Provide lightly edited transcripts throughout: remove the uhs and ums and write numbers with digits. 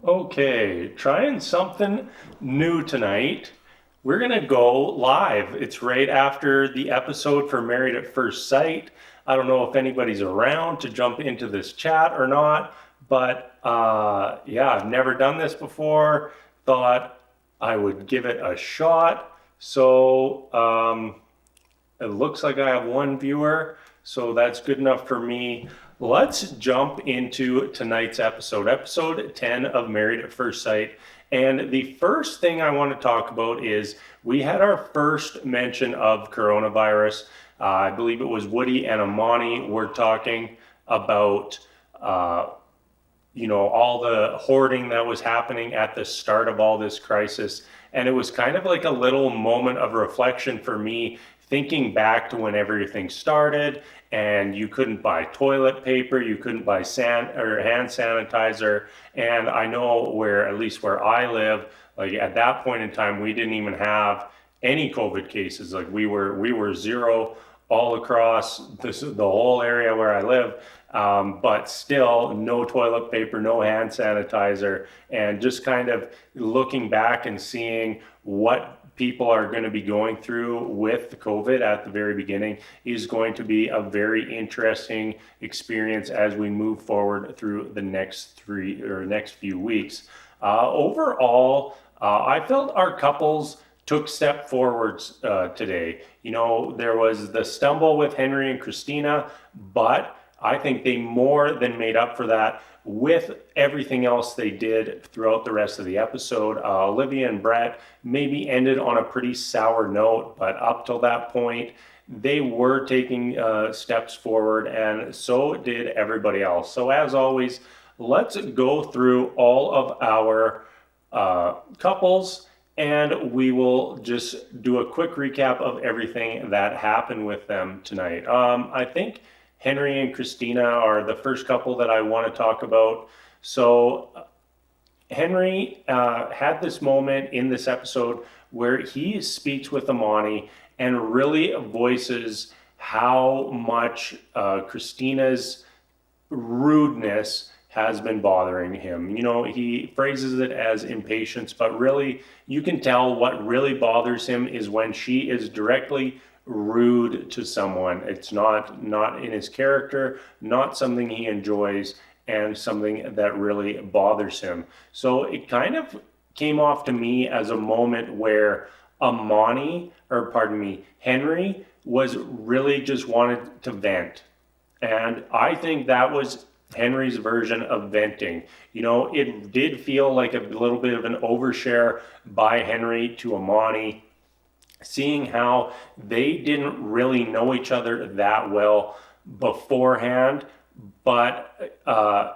Okay, trying something new tonight. We're gonna go live. It's right after the episode for Married at First Sight. I don't know if anybody's around to jump into this chat or not, but yeah, I've never done this before. Thought I would give it a shot. It looks like I have one viewer, so that's good enough for me. Let's jump into tonight's episode 10 of Married at First Sight. And the first thing I want to talk about is we had our first mention of coronavirus. I believe it was Woody and Amani were talking about all the hoarding that was happening at the start of all this crisis. And it was kind of like a little moment of reflection for me, thinking back to when everything started and you couldn't buy toilet paper, you couldn't buy hand sanitizer. And I know where, at least where I live, like at that point in time, we didn't even have any COVID cases. Like we were zero all across the whole area where I live. But still no toilet paper, no hand sanitizer, and just kind of looking back and seeing what people are going to be going through with the COVID at the very beginning is going to be a very interesting experience as we move forward through the next few weeks. Overall, I felt our couples took step forwards today. There was the stumble with Henry and Christina, but I think they more than made up for that with everything else they did throughout the rest of the episode. Olivia and Brad maybe ended on a pretty sour note, but up till that point, they were taking steps forward, and so did everybody else. So as always, let's go through all of our couples, and we will just do a quick recap of everything that happened with them tonight. I think Henry and Christina are the first couple that I want to talk about. So Henry had this moment in this episode where he speaks with Amani and really voices how much Christina's rudeness has been bothering him. He phrases it as impatience, but really you can tell what really bothers him is when she is directly rude to someone. It's not in his character, not something he enjoys, and something that really bothers him. So it kind of came off to me as a moment where Henry was really just wanted to vent. And I think that was Henry's version of venting. It did feel like a little bit of an overshare by Henry to Amani, seeing how they didn't really know each other that well beforehand, but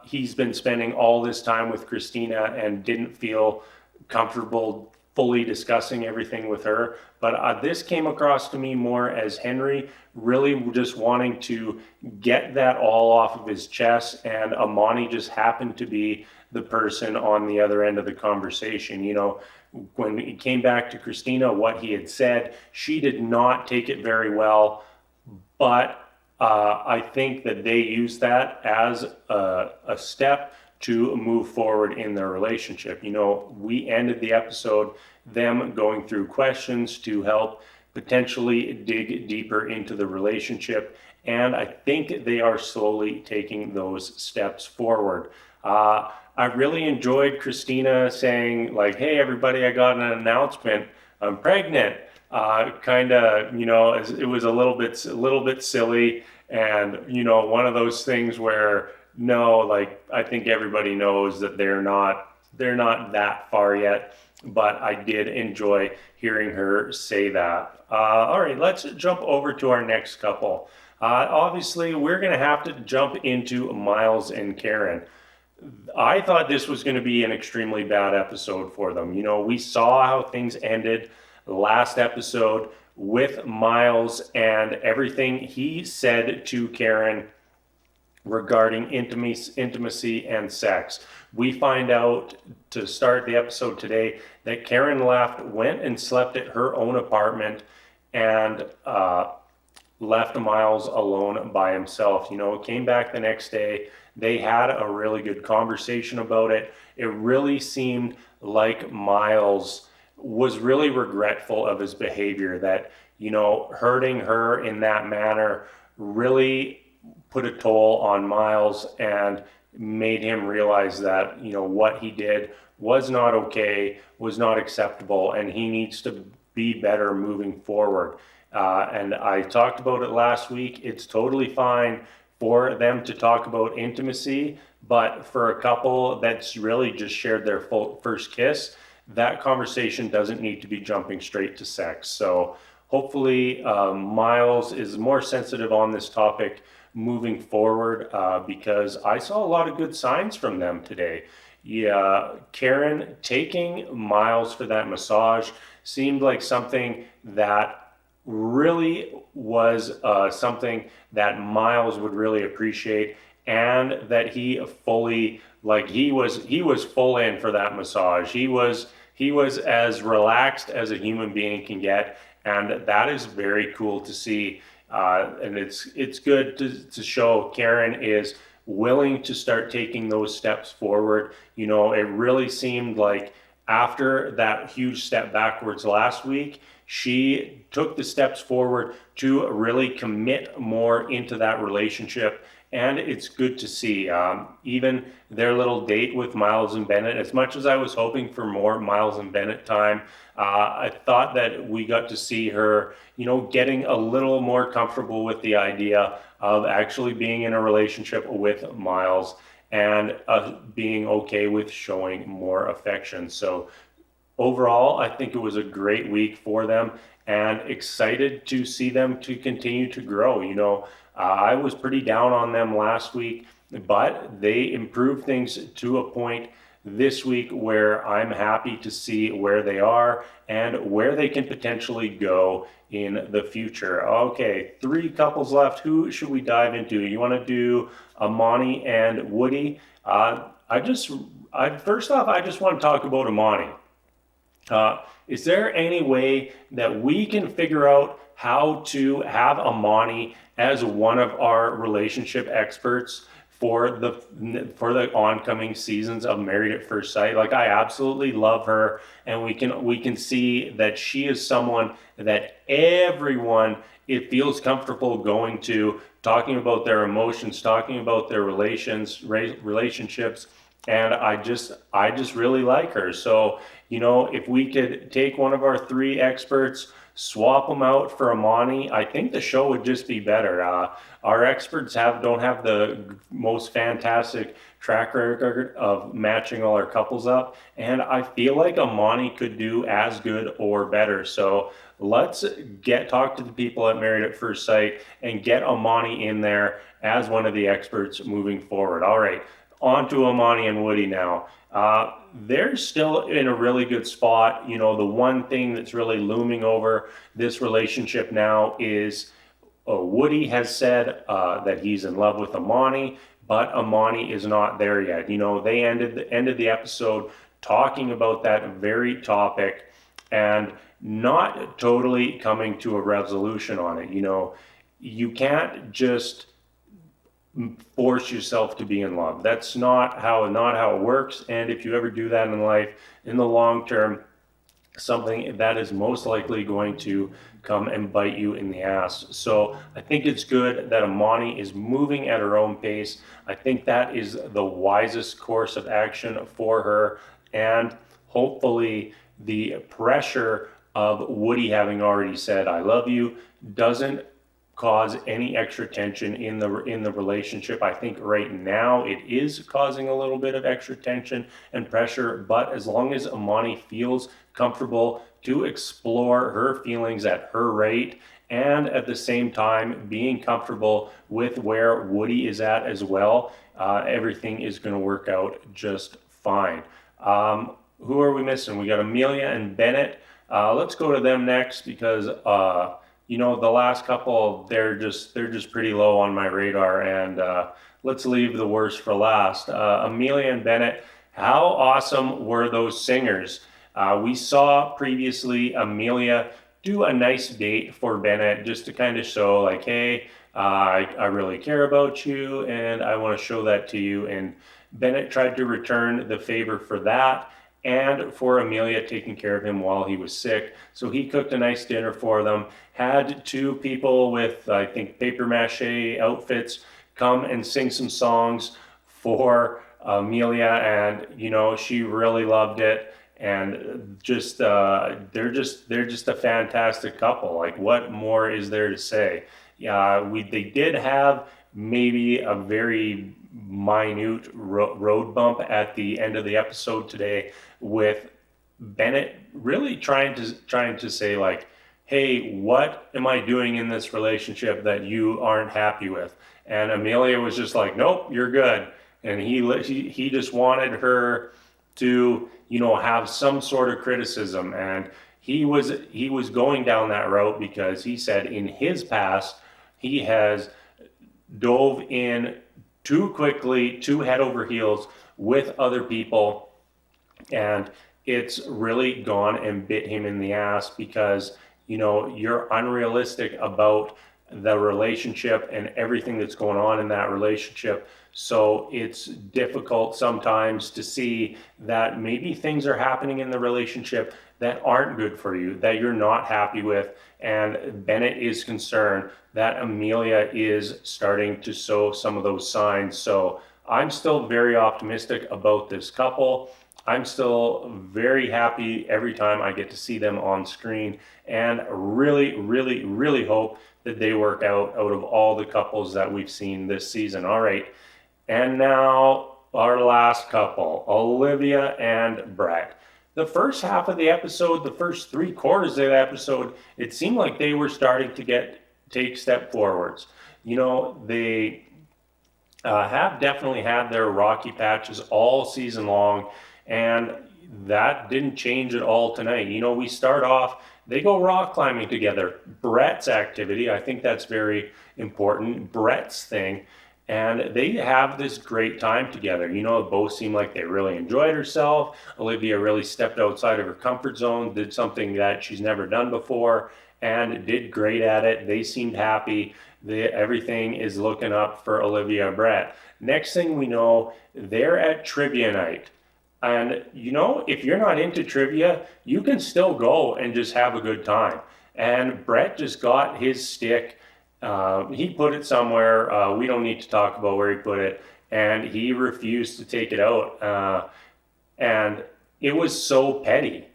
he's been spending all this time with Christina and didn't feel comfortable fully discussing everything with her. But this came across to me more as Henry really just wanting to get that all off of his chest, and Amani just happened to be the person on the other end of the conversation. When it came back to Christina, what he had said, she did not take it very well, but I think that they used that as a step to move forward in their relationship. We ended the episode them going through questions to help potentially dig deeper into the relationship, and I think they are slowly taking those steps forward. I really enjoyed Christina saying, like, "Hey, everybody, I got an announcement. I'm pregnant." It was a little bit silly, and one of those things where no, like I think everybody knows that they're not that far yet. But I did enjoy hearing her say that. All right, let's jump over to our next couple. Obviously, we're going to have to jump into Miles and Karen. I thought this was going to be an extremely bad episode for them. We saw how things ended last episode with Miles and everything he said to Karen regarding intimacy and sex. We find out to start the episode today that Karen went and slept at her own apartment, and left Miles alone by himself. Came back the next day. They had a really good conversation about it. It really seemed like Miles was really regretful of his behavior, that, hurting her in that manner really put a toll on Miles and made him realize that, what he did was not okay, was not acceptable, and he needs to be better moving forward. And I talked about it last week. It's totally fine for them to talk about intimacy, but for a couple that's really just shared their first kiss, that conversation doesn't need to be jumping straight to sex. So hopefully, Miles is more sensitive on this topic moving forward, because I saw a lot of good signs from them today. Yeah, Karen taking Miles for that massage seemed like something that really was something that Miles would really appreciate, and that he was full in for that massage. He was as relaxed as a human being can get, and that is very cool to see. And it's good to show Karen is willing to start taking those steps forward. It really seemed like after that huge step backwards last week, she took the steps forward to really commit more into that relationship. And it's good to see. Even their little date with Miles and Bennett, as much as I was hoping for more Miles and Bennett time, I thought that we got to see her, getting a little more comfortable with the idea of actually being in a relationship with Miles, and being okay with showing more affection. So overall, I think it was a great week for them, and excited to see them to continue to grow. I was pretty down on them last week, but they improved things to a point this week where I'm happy to see where they are and where they can potentially go in the future. Okay, 3 couples left. Who should we dive into? You want to do Amani and Woody? First off, I just want to talk about Amani. Is there any way that we can figure out how to have Amani as one of our relationship experts for the oncoming seasons of Married at First Sight? Like, I absolutely love her, and we can see that she is someone that everyone, it feels comfortable going to, talking about their emotions, talking about their relationships, and I just really like her. So, if we could take one of our 3 experts, swap them out for Amani, I think the show would just be better. Our experts don't have the most fantastic track record of matching all our couples up, and I feel like Amani could do as good or better. So let's talk to the people at Married at First Sight and get Amani in there as one of the experts moving forward. All right, on to Amani and Woody now. They're still in a really good spot. The one thing that's really looming over this relationship now is Woody has said that he's in love with Amani, but Amani is not there yet. They ended the episode talking about that very topic and not totally coming to a resolution on it. You can't just force yourself to be in love. That's not how it works. And if you ever do that in life, in the long term, something that is most likely going to come and bite you in the ass. So I think it's good that Amani is moving at her own pace. I think that is the wisest course of action for her. And hopefully the pressure of Woody having already said, "I love you," doesn't cause any extra tension in the relationship. I think right now it is causing a little bit of extra tension and pressure, but as long as Amani feels comfortable to explore her feelings at her rate, and at the same time being comfortable with where Woody is at as well, everything is going to work out just fine. Who are we missing? We got Emilia and Bennett. Let's go to them next, because the last couple, they're just pretty low on my radar, and let's leave the worst for last. Emilia and Bennett, how awesome were those singers? We saw previously Emilia do a nice date for Bennett, just to kind of show, like, hey, I really care about you and I want to show that to you. And Bennett tried to return the favor for that and for Emilia taking care of him while he was sick. So he cooked a nice dinner for them, had two people with, I think, paper mache outfits come and sing some songs for Emilia, and she really loved it. And just they're just a fantastic couple. Like, what more is there to say? Yeah, they did have maybe a very minute road bump at the end of the episode today, with Bennett really trying to say, like, hey, what am I doing in this relationship that you aren't happy with? And Emilia was just like, nope, you're good. And he just wanted her to have some sort of criticism, and he was going down that route because he said in his past he has dove in too quickly, too head over heels with other people, and it's really gone and bit him in the ass because you're unrealistic about the relationship and everything that's going on in that relationship. So it's difficult sometimes to see that maybe things are happening in the relationship that aren't good for you, that you're not happy with. And Bennett is concerned that Emilia is starting to show some of those signs. So I'm still very optimistic about this couple. I'm still very happy every time I get to see them on screen, and really, really, really hope that they work out of all the couples that we've seen this season. All right, and now our last couple, Olivia and Brad. The first half of the episode, the first 3/4 of the episode, it seemed like they were starting to take step forwards. They have definitely had their rocky patches all season long, and that didn't change at all tonight. We start off, they go rock climbing together. Brett's activity, I think that's very important, Brett's thing, and they have this great time together. Both seem like they really enjoyed herself. Olivia really stepped outside of her comfort zone, did something that she's never done before, and did great at it. They seemed happy. Everything is looking up for Olivia and Brad. Next thing we know, they're at trivia night. And if you're not into trivia, you can still go and just have a good time. And Brett just got his stick. He put it somewhere. We don't need to talk about where he put it. And he refused to take it out. And it was so petty.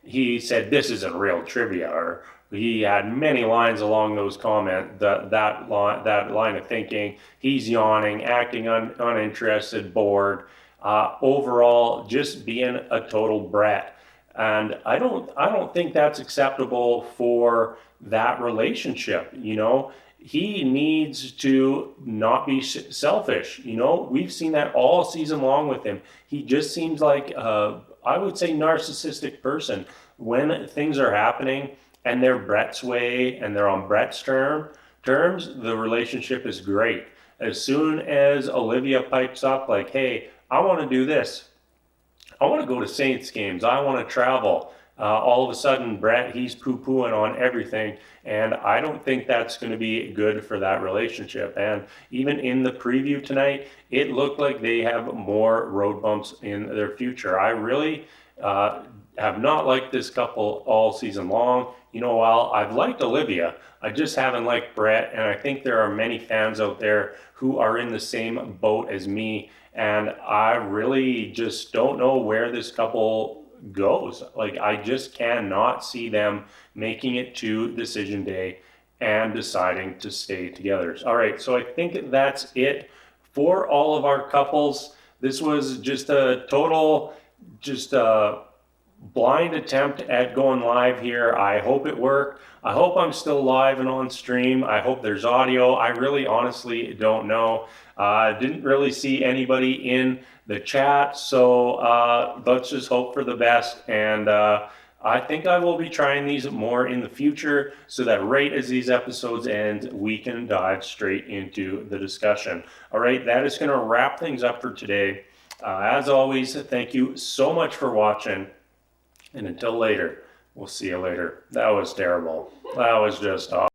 He said, "This isn't real trivia," or he had many lines along those comments, that line of thinking. He's yawning, acting uninterested, bored. Overall, just being a total brat. And I don't think that's acceptable for that relationship. He needs to not be selfish. We've seen that all season long with him. He just seems like, I would say, narcissistic person. When things are happening and they're Brett's way and they're on Brett's terms, the relationship is great. As soon as Olivia pipes up like, hey, I want to do this. I want to go to Saints games. I want to travel. All of a sudden, Brett, he's poo-pooing on everything. And I don't think that's going to be good for that relationship. And even in the preview tonight, it looked like they have more road bumps in their future. I really have not liked this couple all season long. While I've liked Olivia, I just haven't liked Brett. And I think there are many fans out there who are in the same boat as me. And I really just don't know where this couple goes. Like, I just cannot see them making it to decision day and deciding to stay together. All right, so I think that's it for all of our couples. This was just a total, blind attempt at going live here. I hope it worked. I hope I'm still live and on stream. I hope there's audio. I really honestly don't know. Didn't really see anybody in the chat, so let's just hope for the best. And I think I will be trying these more in the future so that right as these episodes end, we can dive straight into the discussion. All right, that is going to wrap things up for today. As always, thank you so much for watching. And until later, we'll see you later. That was terrible. That was just awful.